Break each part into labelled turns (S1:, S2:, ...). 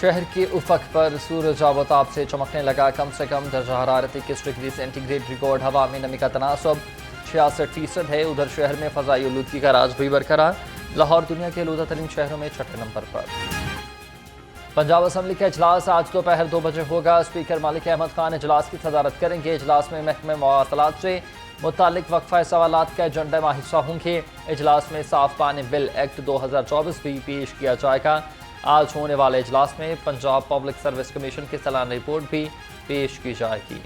S1: शहर के उफक पर सूरज आबोताब से चमकने लगा। कम से कम दर्जा हरारत 21 डिग्री सेंटीग्रेड रिकॉर्ड। हवा में नमी का तनासब 66% है। उधर शहर में फ़ज़ाई आलूदगी का राज भी बरकरार। लाहौर दुनिया के आलूदा तरीन शहरों में 6ठे नंबर पर। पंजाब असम्बली का इजलास आज दोपहर 2 बजे होगा। स्पीकर मालिक अहमद खान इजलास की सदारत करेंगे। इजलास में महकमे मवासलात से मुतालिक वक्फा सवालात का एजेंडा में हिस्सा होंगे। इजलास में साफ पानी बिल एक्ट 2024 भी पेश किया जाएगा। आज होने वाले इजलास में पंजाब पब्लिक सर्विस कमीशन की सालाना रिपोर्ट भी पेश की जाएगी।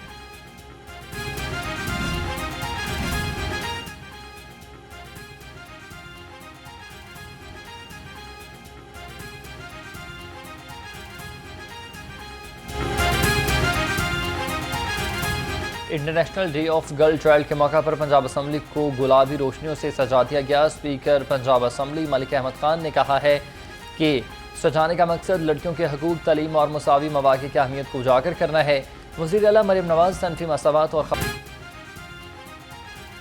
S1: International day of girl child के मौका पर पंजाब असम्बली को गुलाबी रोशनियों से सजा दिया गया। स्पीकर पंजाब असम्बली मलिक अहमद खान ने कहा है कि सजाने का मकसद लड़कियों के हकूक, तलीम और मुसावी मौक़े की अहमियत को उजागर करना है। वज़ीर आला मरियम नवाज सनफी मसावत और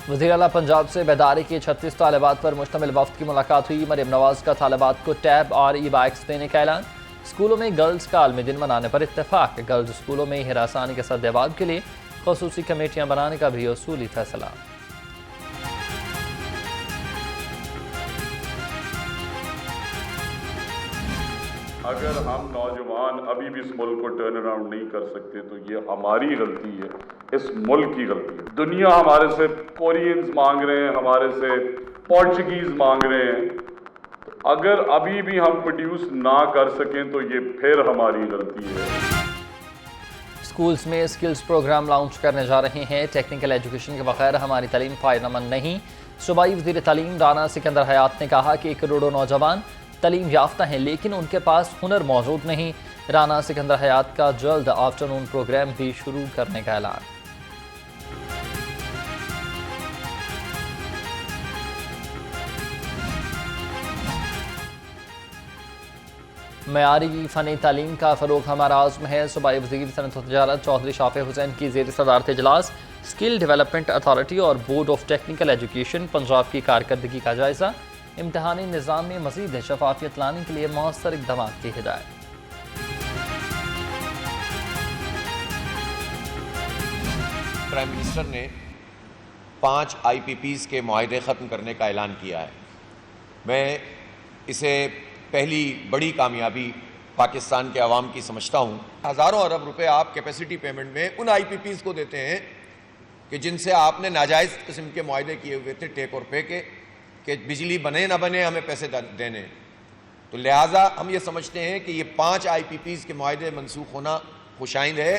S1: वज़ीर आला पंजाब से बेदारी के 36 तालिबात पर मुश्तमिल वफ़द की मुलाकात हुई। मरियम नवाज का तालिबात को टैब और ई बाइक्स देने का ऐलान। स्कूलों में गर्ल्स का आलमी दिन मनाने पर इत्तेफाक। गर्ल्स स्कूलों में हिरासानी के सद्देबाब के लिए ख़ुसूसी कमेटियाँ बनाने का भी उसूली फैसला।
S2: अगर हम नौजवान अभी भी इस मुल्क को टर्न अराउंड नहीं कर सकते तो ये हमारी गलती है, इस मुल्क की गलती है। दुनिया हमारे से कोरियंस मांग रहे हैं, हमारे से पोर्चुगीज मांग रहे हैं। अगर अभी भी हम प्रोड्यूस ना कर सकें तो ये फिर हमारी गलती है।
S1: स्कूल्स में स्किल्स प्रोग्राम लॉन्च करने जा रहे हैं। टेक्निकल एजुकेशन के बगैर हमारी तालीम फ़ायदेमंद नहीं। सूबाई वज़ीर तालीम राना सिकंदर हयात ने कहा कि करोड़ों नौजवान तालीम याफ्ता हैं लेकिन उनके पास हुनर मौजूद नहीं। राना सिकंदर हयात का जल्द आफ्टरनून प्रोग्राम भी शुरू करने का ऐलान। मयारी फ़नी तालीम का फ़रोग़ हमारा आज़्म है। सूबाई वज़ीर सनअत व तिजारत चौधरी शाफ़े हुसैन की ज़ेर सदारत इजलास स्किल डेवलपमेंट अथॉरिटी और board of technical education Punjab की कारकर्दगी का जायज़ा। इम्तहानी निज़ाम में मज़ीद शफाफियत लाने के लिए मौसर इक़दाम की हिदायत।
S3: प्राइम मिनिस्टर ने 5 IPPs के मुआहदे ख़त्म करने का ऐलान किया है। मैं इसे पहली बड़ी कामयाबी पाकिस्तान के अवाम की समझता हूँ। हज़ारों अरब रुपए आप कैपेसिटी पेमेंट में उन IPPs को देते हैं कि जिनसे आपने नाजायज़ किस्म के मुआहदे किए हुए थे, टेक और पे के, कि बिजली बने ना बने हमें पैसे देने। तो लिहाजा हम ये समझते हैं कि ये 5 IPPs के मुआहदे मनसूख होना खुशाइंद है।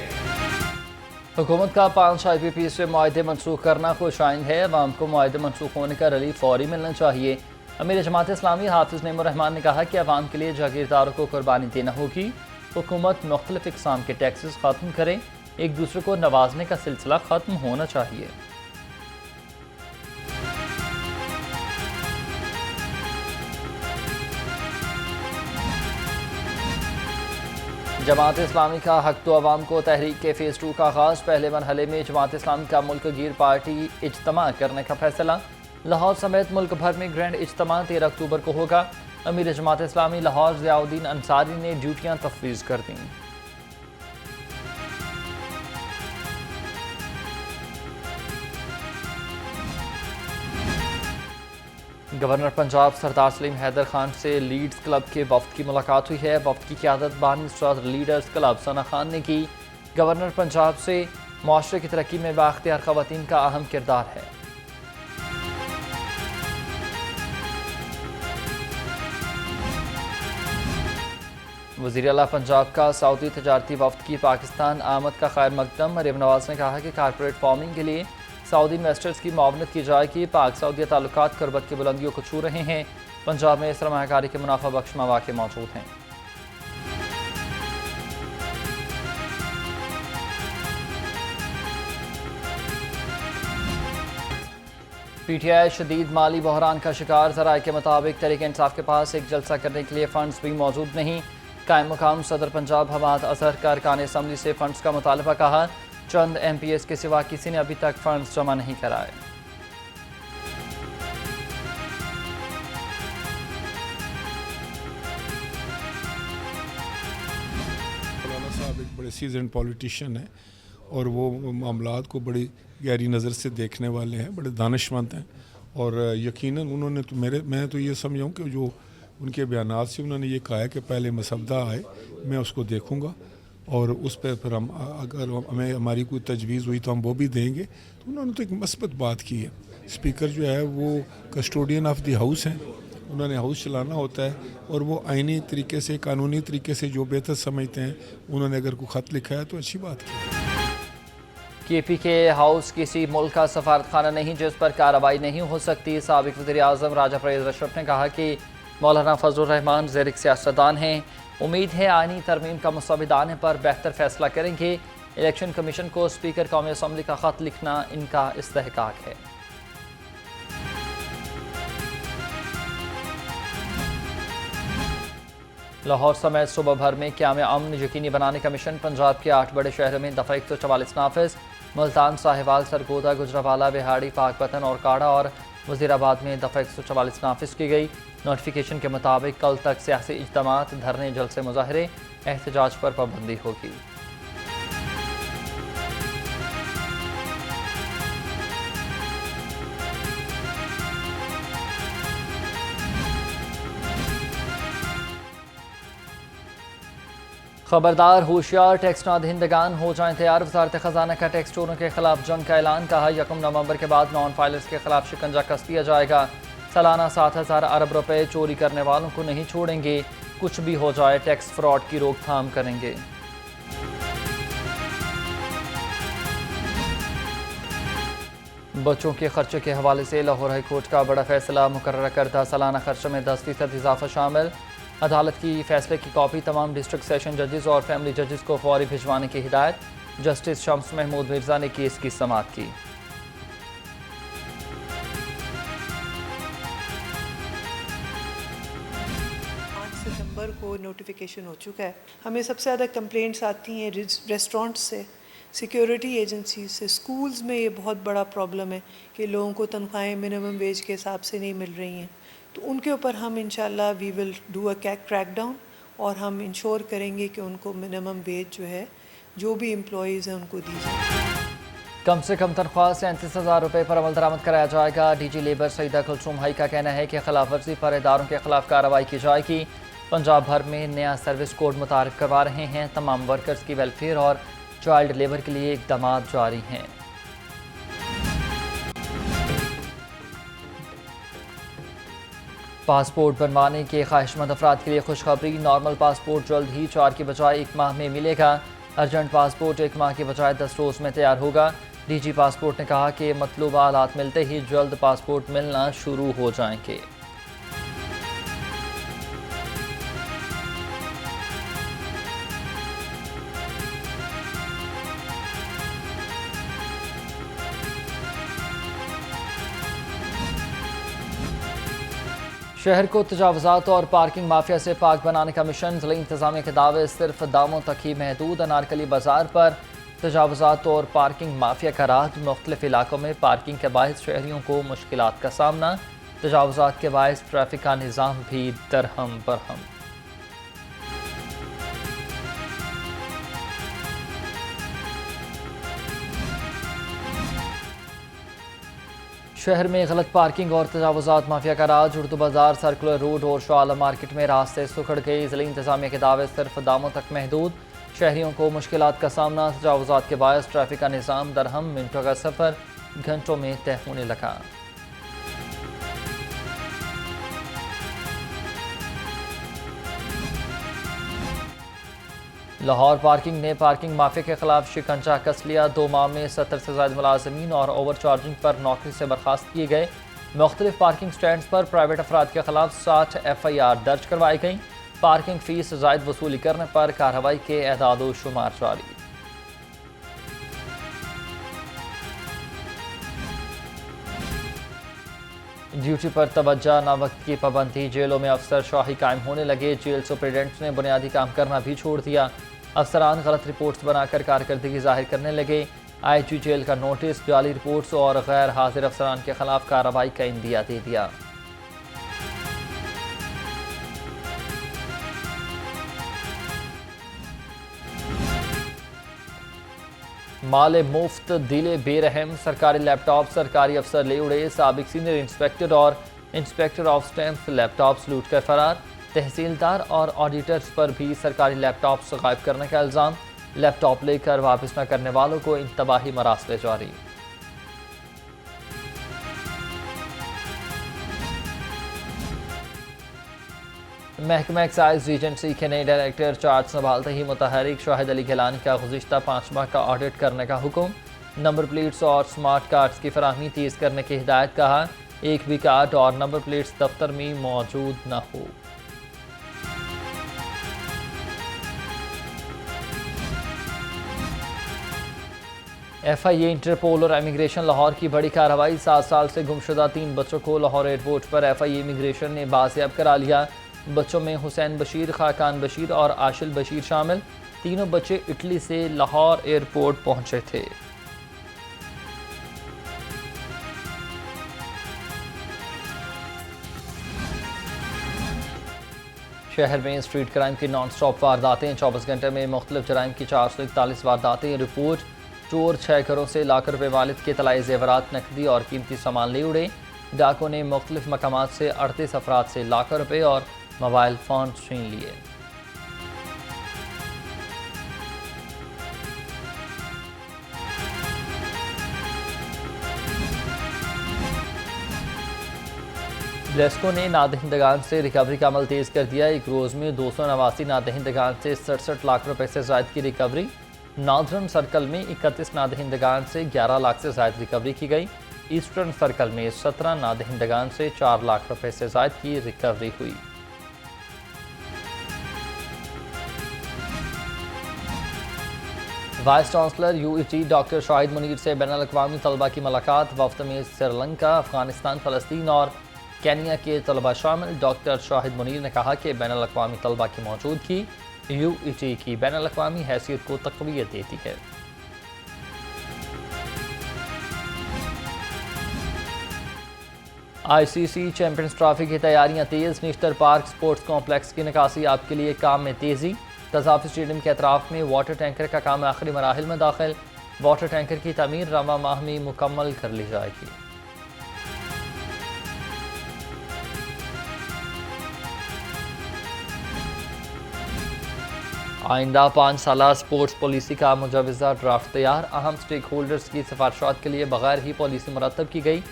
S1: हुकूमत का 5 IPPs से मुआहदे मनसूख करना खुशाइंद है। अवाम को मुआहदे मनसूख होने का रिलीफ फौरी मिलना चाहिए। अमीर जमात इस्लामी हाफिज़ नईमुर रहमान ने कहा कि अवाम के लिए जागीरदारों को कुर्बानी देना होगी। हुकूमत मुख्तलिफ इक़साम के टैक्सेस ख़त्म करें। एक दूसरे को नवाजने का सिलसिला ख़त्म होना चाहिए। जमात इस्लामी का हक तो अवाम को तहरीक के फ़ेज़ 2 का आगाज़। पहले मरहले में जमात इस्लामी का मुल्क गिर पार्टी इज्तिमा करने का फैसला। लाहौर समेत मुल्क भर में ग्रैंड इज्तिमा 13 अक्टूबर को होगा। अमीर जमात इस्लामी लाहौर ज़ियाउद्दीन अंसारी ने ड्यूटियाँ तफवीज़ कर दी। गवर्नर पंजाब सरदार सलीम हैदर खान से लीड्स क्लब के वफ़द की मुलाकात हुई है। वफ़द की क़यादत बानी star leaders club Sana Khan ने की। गवर्नर पंजाब से मुआशरे की तरक्की में बाख्तियार ख़वातीन का अहम किरदार है। वज़ीर आला पंजाब का सऊदी तजारती वफ़द की पाकिस्तान आमद का खैर मकदम। मरियम नवाज ने कहा कि कारपोरेट फार्मिंग के लिए सऊदी इन्वेस्टर्स की मुआवनत की जाएगी। पाक सऊदी ताल्लुकात कुर्बत की बुलंदियों को छू रहे हैं। पंजाब में सरमायाकारी के मुनाफा बख्श मौक़े मौजूद हैं। PTI शदीद माली बहरान का शिकार। ज़राए के मुताबिक तहरीक इंसाफ के पास एक जलसा करने के लिए फ़ंड्स भी मौजूद नहीं। कायम मुकाम सदर पंजाब हमाद अजहर का अरकान असम्बली से फ़ंड्स का मुतालबा कहा। चंद MPs के सिवा किसी ने अभी तक फ़ंड्स जमा नहीं कराए।
S4: बड़े सीजन पॉलिटिशियन हैं और वो मामलात को बड़ी गहरी नज़र से देखने वाले हैं, बड़े दानिशमंद हैं और यकीनन उन्होंने तो मैं तो ये समझाऊँ कि जो उनके बयानात से उन्होंने ये कहा है कि पहले मसवदा आए, मैं उसको देखूँगा और उस पर फिर हम अगर हमें हमारी कोई तजवीज़ हुई तो हम वो भी देंगे। तो उन्होंने तो एक मस्बत बात की है। स्पीकर जो है वो कस्टोडियन ऑफ द हाउस हैं, उन्होंने हाउस चलाना होता है और वो आईनी तरीके से, कानूनी तरीके से जो बेहतर समझते हैं, उन्होंने अगर कोई ख़त लिखा है तो अच्छी बात की।
S1: KP के हाउस किसी मुल्क का सफारत खाना नहीं जिस पर कार्रवाई नहीं हो सकती। साबिक वज़ीर आज़म राजा परवेज़ अशरफ ने कहा कि मौलाना फजलुर रहमान ज़ेरिक सियासतदान हैं। उम्मीद है आईनी तरमीम का मसौदा आने पर बेहतर फैसला करेंगे। इलेक्शन कमीशन को स्पीकर कौमी असम्बली का ख़त लिखना इनका इस्तेहकाक है। लाहौर समेत सूबा भर में क़याम अमन यकीनी बनाने का मिशन। पंजाब के 8 बड़े शहरों में दफ़ा 144 नाफिज। मुल्तान, साहिवाल, सरगोदा, गुजरावाला, बिहाड़ी, पाकपतन और काड़ा और वज़ीराबाद में दफ़ा 144 नाफिज की गई। नोटिफिकेशन के मुताबिक कल तक सियासी इज्तिमात, धरने, जलसे, मुजाहरे, एहतजाज पर पाबंदी होगी। खबरदार, होशियार, टैक्स नादहिंदगान हो जाएं तैयार। वज़ारत ख़जाना का टैक्स चोरों के खिलाफ जंग का ऐलान। कहा 1 नवंबर के बाद नॉन फाइलर्स के खिलाफ शिकंजा कस दिया जाएगा। सालाना 7,000 अरब रुपए चोरी करने वालों को नहीं छोड़ेंगे। कुछ भी हो जाए टैक्स फ्रॉड की रोकथाम करेंगे। बच्चों के खर्चे के हवाले से लाहौर हाई कोर्ट का बड़ा फैसला। मुकर्रर करदा सालाना खर्चे में 10% इजाफा शामिल। अदालत की फैसले की कॉपी तमाम डिस्ट्रिक्ट सेशन जजेस और फैमिली जजेस को फौरी भिजवाने की हिदायत। जस्टिस शम्स महमूद मिर्जा ने केस की समाअत की।
S5: 5 सितंबर को नोटिफिकेशन हो चुका है। हमें सबसे ज़्यादा कंप्लेंट्स आती हैं रेस्टोरेंट से, सिक्योरिटी एजेंसी से, स्कूल्स में ये बहुत बड़ा प्रॉब्लम है कि लोगों को तनख्वाहें मिनिमम वेज के हिसाब से नहीं मिल रही हैं। तो उनके ऊपर हम इंशाल्लाह we will do a crack down और हम इंश्योर करेंगे कि उनको मिनिमम वेज जो है, जो भी एम्प्लॉयज़ हैं उनको दी जाए।
S1: कम से कम तनख्वाह 37,000 रुपये पर अमल दरामद कराया जाएगा। DG लेबर सईदा कुलसूम हाई का कहना है कि खिलाफ वर्जी पर इदारों के खिलाफ कार्रवाई की जाएगी। पंजाब भर में नया सर्विस कोड मुतारिफ करवा रहे हैं। तमाम वर्कर्स की वेलफेयर और चाइल्ड लेबर के लिए इक़दाम जारी हैं। पासपोर्ट बनवाने के ख्वाहिशमंद अफराद के लिए खुशखबरी। नॉर्मल पासपोर्ट जल्द ही 4 की बजाय 1 माह में मिलेगा। अर्जेंट पासपोर्ट 1 माह की बजाय 10 रोज़ में तैयार होगा। DG पासपोर्ट ने कहा कि मतलूबा हालात मिलते ही जल्द पासपोर्ट मिलना शुरू हो जाएंगे। शहर को तजावज़ात और पार्किंग माफिया से पाक बनाने का मिशन। ज़िला इंतज़ामिया के दावे सिर्फ दामों तक ही महदूद। अनारकली बाजार पर तजावज़ात और पार्किंग माफिया का राज। मुख्तलिफ इलाकों में पार्किंग के बायस शहरियों को मुश्किलात का सामना। तजावज़ात के बायस ट्रैफिक का निज़ाम भी दरहम बरहम। शहर में गलत पार्किंग और तजावज़ात माफिया का राज। उर्दू बाजार, सर्कुलर रोड और शाह आलम मार्केट में रास्ते सुखड़ गए। ज़िला इंतज़ामिया के दावे सिर्फ दामों तक महदूद। शहरियों को मुश्किलात का सामना। तजावज़ात के बायस ट्रैफिक का निज़ाम दरहम। मिनटों का सफ़र घंटों में तय होने लगा। लाहौर पार्किंग ने पार्किंग माफिया के खिलाफ शिकंजा कस लिया। 2 माह में 70 से ज़ायद मुलाजमीन और ओवर चार्जिंग पर नौकरी से बर्खास्त किए गए। मुख्तलिफ पार्किंग स्टैंड्स पर प्राइवेट अफराद के खिलाफ 60 FIR दर्ज करवाई गई। पार्किंग फीस ज़ायद वसूली करने पर कार्रवाई के एदाद शुमार जारी। ड्यूटी पर तवज्जो, ना वक्त की पाबंदी। जेलों में अफसर शाही कायम होने लगे। जेल सुपरिटेंडेंट्स ने बुनियादी काम करना भी छोड़ दिया। अफसरान गलत रिपोर्ट्स बनाकर कारकर्दगी जाहिर करने लगे। IG जेल का नोटिस, जाली रिपोर्ट्स और गैर हाजिर अफसरान के खिलाफ कार्रवाई का इंदिया दे दिया। माल मुफ्त दिले बेरहम सरकारी लैपटॉप सरकारी अफसर ले उड़े। साबिक सीनियर इंस्पेक्टर और इंस्पेक्टर ऑफ स्टैम्प लैपटॉप्स लूट कर फरार। तहसीलदार और ऑडिटर्स पर भी सरकारी लैपटॉप्स गायब करने का इल्ज़ाम। लैपटॉप लेकर वापस न करने वालों को इंतबाही मरासले जारी। महकमा एक्साइज रीजेंसी के नए डायरेक्टर चार्ज संभालते ही मुतहरिक शाहिद अली गिलानी का गुज़िश्ता 5 माह का ऑडिट करने का हुक्म। नंबर प्लेट्स और स्मार्ट कार्ड्स की फराहमी तेज़ करने की हिदायत। कहा एक भी कार्ड और नंबर प्लेट्स दफ्तर में मौजूद न हो। FIA, इंटरपोल और इमिग्रेशन लाहौर की बड़ी कार्रवाई। 7 साल से गुमशुदा 3 बच्चों को लाहौर एयरपोर्ट पर FIA इमिग्रेशन ने बाजियाब करा लिया। बच्चों में हुसैन बशीर, खाकान बशीर और आशिल बशीर शामिल। तीनों बच्चे इटली से लाहौर एयरपोर्ट पहुंचे थे। शहर में स्ट्रीट क्राइम की नॉन स्टॉप वारदातें। 24 घंटे में मुख्तलिफ जराइम की 441 वारदातें रिपोर्ट। चोर 6 घरों से लाखों रुपए वालिद के तलाई जेवरात, नकदी और कीमती सामान ले उड़े। डाकों ने मुख्तलिफ मकामात से 38 अफराद से लाखों रुपए और मोबाइल फ़ोन छीन लिए। ब्लेस्को ने नादहिंदगान से रिकवरी का अमल तेज़ कर दिया। एक रोज़ में 289 नादहिंदगान से 67 लाख रुपए से ज़ायद की रिकवरी। नॉर्दर्न सर्कल में 31 नादहिंदगान से 11 लाख से ज़ायद रिकवरी की गई। ईस्टर्न सर्कल में 17 नादहिंदगान से 4 लाख रुपए से ज़ायद की रिकवरी हुई। Vice chancellor UET doctor Shahid Munir से बैनुल-अक़वामी तलबा की मुलाकात। वफ्द में श्रीलंका, अफगानिस्तान, फ़लस्तीन और केनिया के तलबा शामिल। डॉक्टर शाहिद मुनीर ने कहा कि बैनुल-अक़वामी तलबा की मौजूदगी UET की बैनुल-अक़वामी हैसियत को तक़वियत देती है। ICC चैंपियंस ट्रॉफी की तैयारियां तेज़। निश्तर पार्क स्पोर्ट्स कॉम्प्लेक्स की निकासी आपके लिए काम में तेज़ी। कज़ाफ़ी स्टेडियम के अतराफ में वाटर टैंकर का काम आखिरी मराहिल में दाखिल। वाटर टैंकर की तमीर रवा माह में मुकम्मल कर ली जाएगी। आइंदा 5 साला स्पोर्ट्स पॉलिसी का मुजवज़ा ड्राफ्ट तैयार। अहम स्टेक होल्डर्स की सिफारिशात के लिए बगैर ही पॉलिसी मुरतब की गई।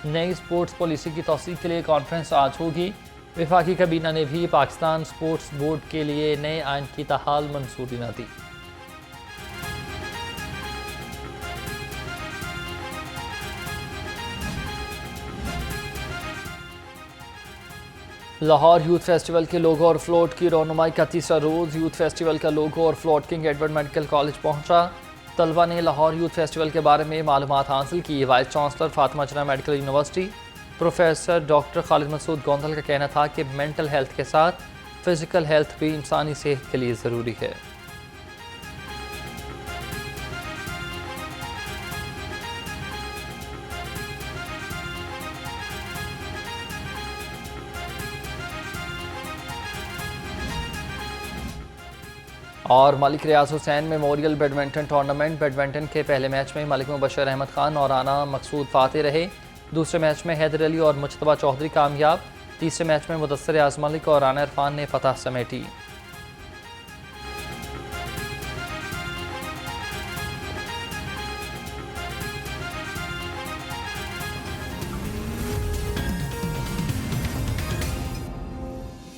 S1: नई स्पोर्ट्स पॉलिसी की तौसीक के लिए कॉन्फ्रेंस आज होगी। वफाकी काबीना ने भी पाकिस्तान स्पोर्ट्स बोर्ड के लिए नए आइन की ताहाल मंजूरी न दी। लाहौर यूथ फेस्टिवल के लोगो और फ्लोट की रौनुमाई का तीसरा रोज़। यूथ फेस्टिवल का लोगो और float king Edward medical college पहुंचा। तलबा ने लाहौर यूथ फेस्टिवल के बारे में मालूमात हासिल की। Vice chancellor Fatima Jinnah medical university professor doctor Khalid Masood Gondal का कहना था कि मेंटल हेल्थ के साथ फिजिकल हेल्थ भी इंसानी सेहत के लिए ज़रूरी है। और Malik Riaz Hussain memorial badminton tournament. Badminton के पहले मैच में मलिक मुबशर अहमद खान और राना मकसूद फाते रहे। दूसरे मैच में हैदर अली और मुजतबा चौधरी कामयाब। तीसरे मैच में मुदस्सिर आज़म मलिक और राना इरफान ने फतह समेटी।